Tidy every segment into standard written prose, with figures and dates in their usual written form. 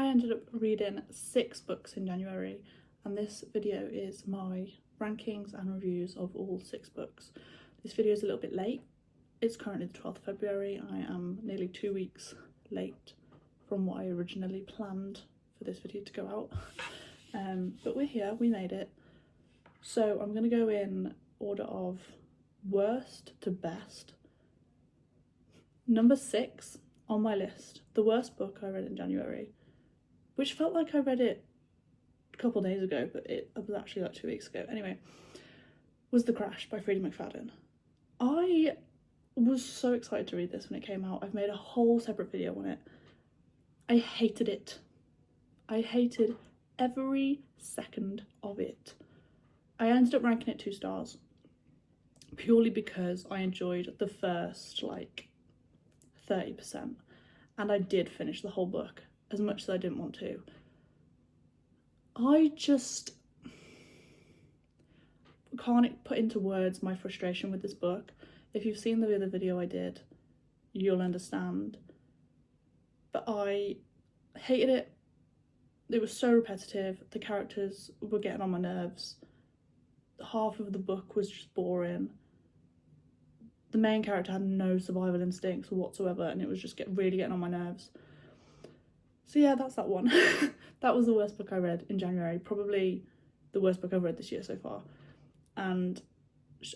ended up reading 6 books in January, and this video is my rankings and reviews of all 6 books. This video is a little bit late. It's currently the 12th of February. I am nearly 2 weeks late from what I originally planned for this video to go out. But we're here, we made it. So I'm going to go in order of worst to best. Number 6 on my list, the worst book I read in January, which felt like I read it a couple days ago, but it was actually like 2 weeks ago. Anyway, was The Crash by Freida McFadden. I was so excited to read this when it came out. I've made a whole separate video on it. I hated it. I hated every second of it. I ended up ranking it 2 stars purely because I enjoyed the first like 30%, and I did finish the whole book as much as I didn't want to. I just can't put into words my frustration with this book. If you've seen the other video I did, you'll understand. But I hated it. It was so repetitive. The characters were getting on my nerves. Half of the book was just boring. The main character had no survival instincts whatsoever, and it was just really getting on my nerves. So yeah, that's that one. That was the worst book I read in January. Probably the worst book I've read this year so far. And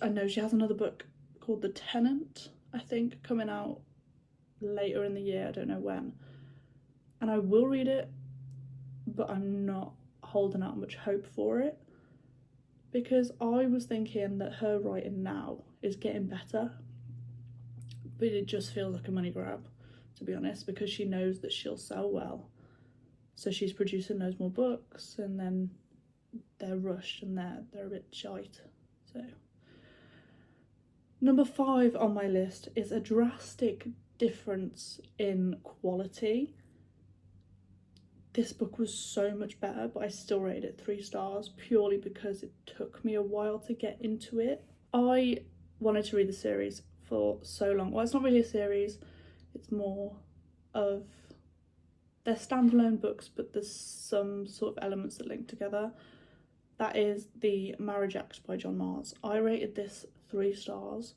I know she has another book called The Tenant, I think, coming out later in the year. I don't know when. And I will read it, but I'm not holding out much hope for it, because I was thinking that her writing now is getting better, but it just feels like a money grab, to be honest, because she knows that she'll sell well. So she's producing those more books, and then they're rushed and they're a bit shite. So number 5 on my list is a drastic difference in quality. This book was so much better, but I still rated it 3 stars purely because it took me a while to get into it. I wanted to read the series for so long. Well, it's not really a series, it's more of, they're standalone books, but there's some sort of elements that link together. That is The Marriage Act by John Marrs. I rated this 3 stars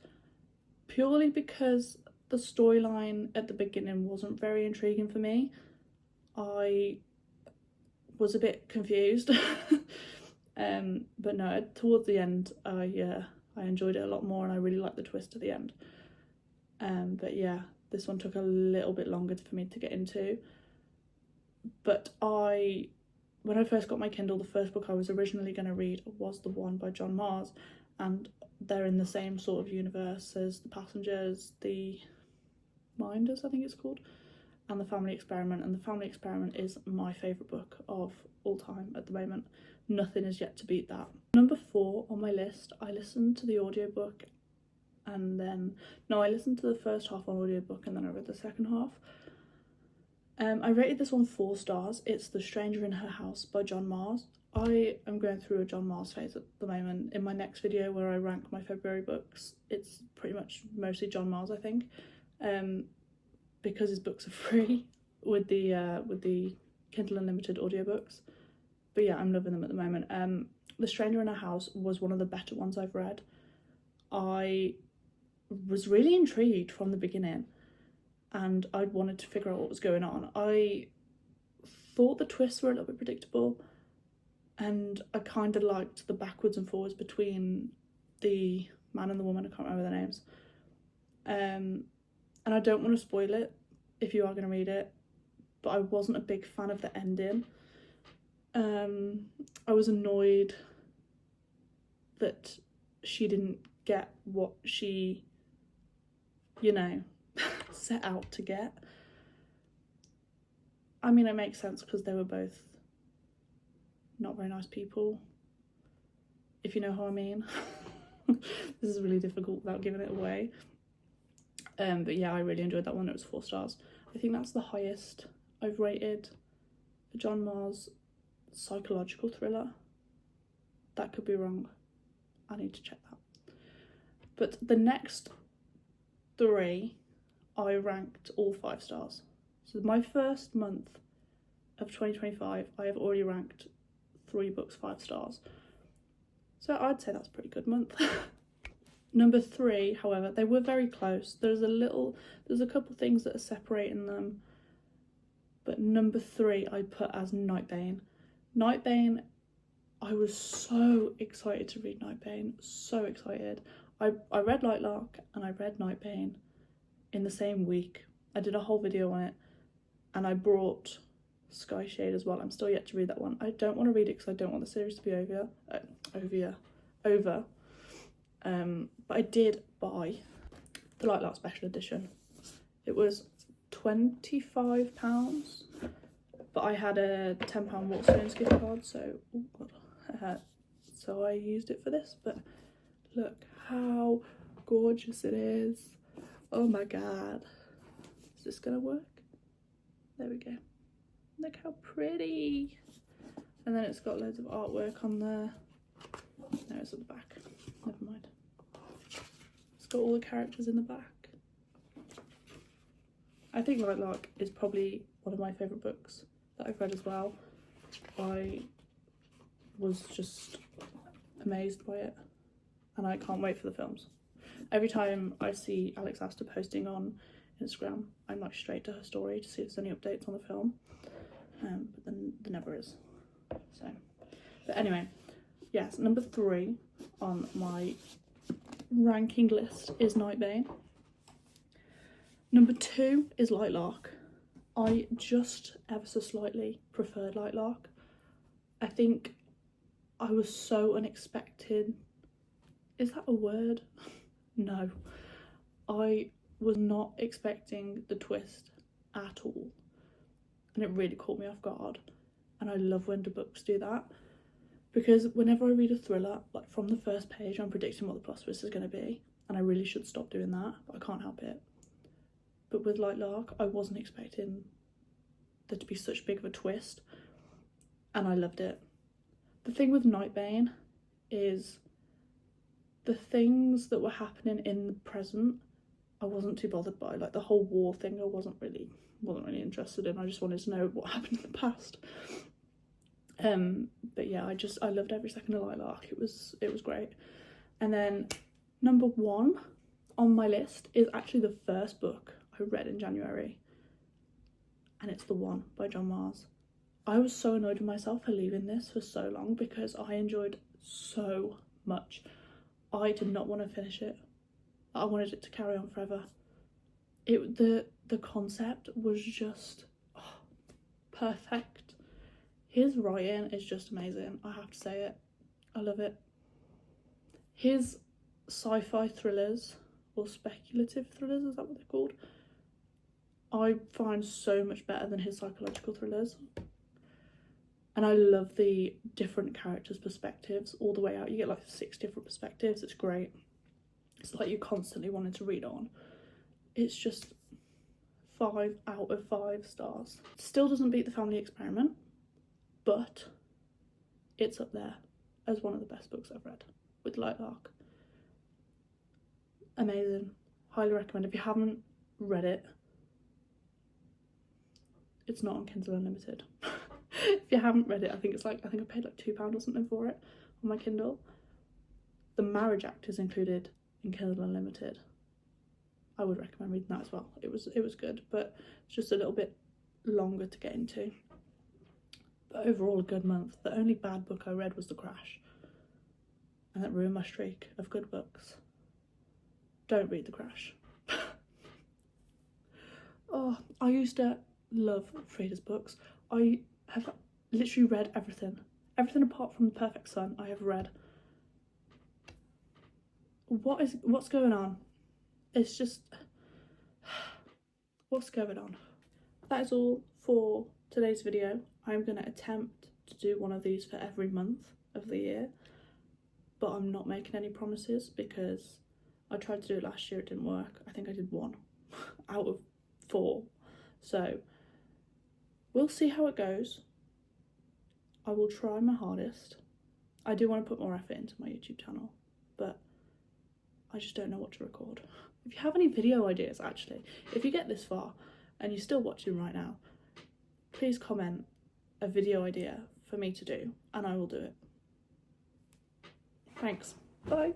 purely because the storyline at the beginning wasn't very intriguing for me. I was a bit confused. But no, towards the end I enjoyed it a lot more, and I really liked the twist at the end. But yeah, this one took a little bit longer for me to get into. But when I first got my Kindle, the first book I was originally going to read was the one by John Marrs, and they're in the same sort of universe as The Passengers, The Minders, I think it's called, and The Family Experiment. And The Family Experiment is my favourite book of all time at the moment. Nothing is yet to beat that. Number 4 on my list, I listened to the audiobook, and then, no, I listened to the first half on audiobook and then I read the second half. I rated this one 4 stars. It's The Stranger in Her House by John Marrs. I am going through a John Marrs phase at the moment. In my next video where I rank my February books, it's pretty much mostly John Marrs, I think. Because his books are free with the Kindle Unlimited audiobooks. But yeah, I'm loving them at the moment. The Stranger in Her House was one of the better ones I've read. I was really intrigued from the beginning, and I wanted to figure out what was going on. I thought the twists were a little bit predictable, and I kind of liked the backwards and forwards between the man and the woman. I can't remember their names. And I don't want to spoil it if you are going to read it, but I wasn't a big fan of the ending. I was annoyed that she didn't get what she, set out to get. I mean, it makes sense because they were both not very nice people, if you know how I mean. This is really difficult without giving it away. But yeah, I really enjoyed that one. It was 4 stars. I think that's the highest I've rated a John Marrs psychological thriller. That could be wrong. I need to check that. But the next 3 I ranked all 5 stars. So my first month of 2025, I have already ranked 3 books 5 stars. So I'd say that's a pretty good month. Number 3, however, they were very close. There's a couple things that are separating them. But number 3 I put as Nightbane. Nightbane, I was so excited to read Nightbane, so excited. I read Lightlark and I read Nightbane in the same week. I did a whole video on it, and I brought Skyshade as well. I'm still yet to read that one. I don't want to read it because I don't want the series to be over. But I did buy the Lightlark special edition. It was £25, but I had a £10 Waterstones gift card, so so I used it for this. But look how gorgeous it is. Oh my god. Is this gonna work? There we go. Look how pretty. And then it's got loads of artwork on there. No, it's at the back. Never mind. It's got all the characters in the back. I think Lightlark is probably one of my favourite books that I've read as well. I was just amazed by it, and I can't wait for the films. Every time I see Alex Aster posting on Instagram, I'm like straight to her story to see if there's any updates on the film, but then there never is. So, but anyway, yes, number 3 on my ranking list is Nightbane. Number 2 is Lightlark. I just ever so slightly preferred Lightlark. I think I was so unexpected. Is that a word? No. I was not expecting the twist at all, and it really caught me off guard. And I love when the books do that, because whenever I read a thriller, like from the first page I'm predicting what the plot twist is going to be, and I really should stop doing that, but I can't help it. But with Lightlark, I wasn't expecting there to be such big of a twist, and I loved it. The thing with Nightbane is the things that were happening in the present I wasn't too bothered by. Like the whole war thing I wasn't really interested in. I just wanted to know what happened in the past. But yeah, I loved every second of Lightlark. It was great. And then number 1 on my list is actually the first book I read in January, and it's The One by John Marrs. I was so annoyed with myself for leaving this for so long because I enjoyed so much. I did not want to finish it. I wanted it to carry on forever. The concept was just perfect. His writing is just amazing, I have to say it. I love it. His sci-fi thrillers, or speculative thrillers, is that what they're called? I find so much better than his psychological thrillers. And I love the different characters' perspectives all the way out. You get like 6 different perspectives. It's great. It's like you're constantly wanting to read on. It's just 5 out of 5 stars. Still doesn't beat The Family Experiment, but it's up there as one of the best books I've read with Lightlark. Amazing. Highly recommend. If you haven't read it, it's not on Kindle Unlimited. If you haven't read it, I think I paid like £2 or something for it on my Kindle. The Marriage Act is included in Kindle Unlimited. I would recommend reading that as well. It was good, but it's just a little bit longer to get into. But overall, a good month. The only bad book I read was The Crash, and that ruined my streak of good books. Don't read The Crash. Oh, I used to love Frida's books. I have literally read everything apart from The Perfect Son. I have read. What's going on? It's just, what's going on? That is all for today's video. I'm going to attempt to do one of these for every month of the year, but I'm not making any promises because I tried to do it last year, it didn't work. I think I did 1 out of 4. So we'll see how it goes. I will try my hardest. I do want to put more effort into my YouTube channel, but I just don't know what to record. If you have any video ideas, actually, if you get this far and you're still watching right now, please comment a video idea for me to do, and I will do it. Thanks. Bye.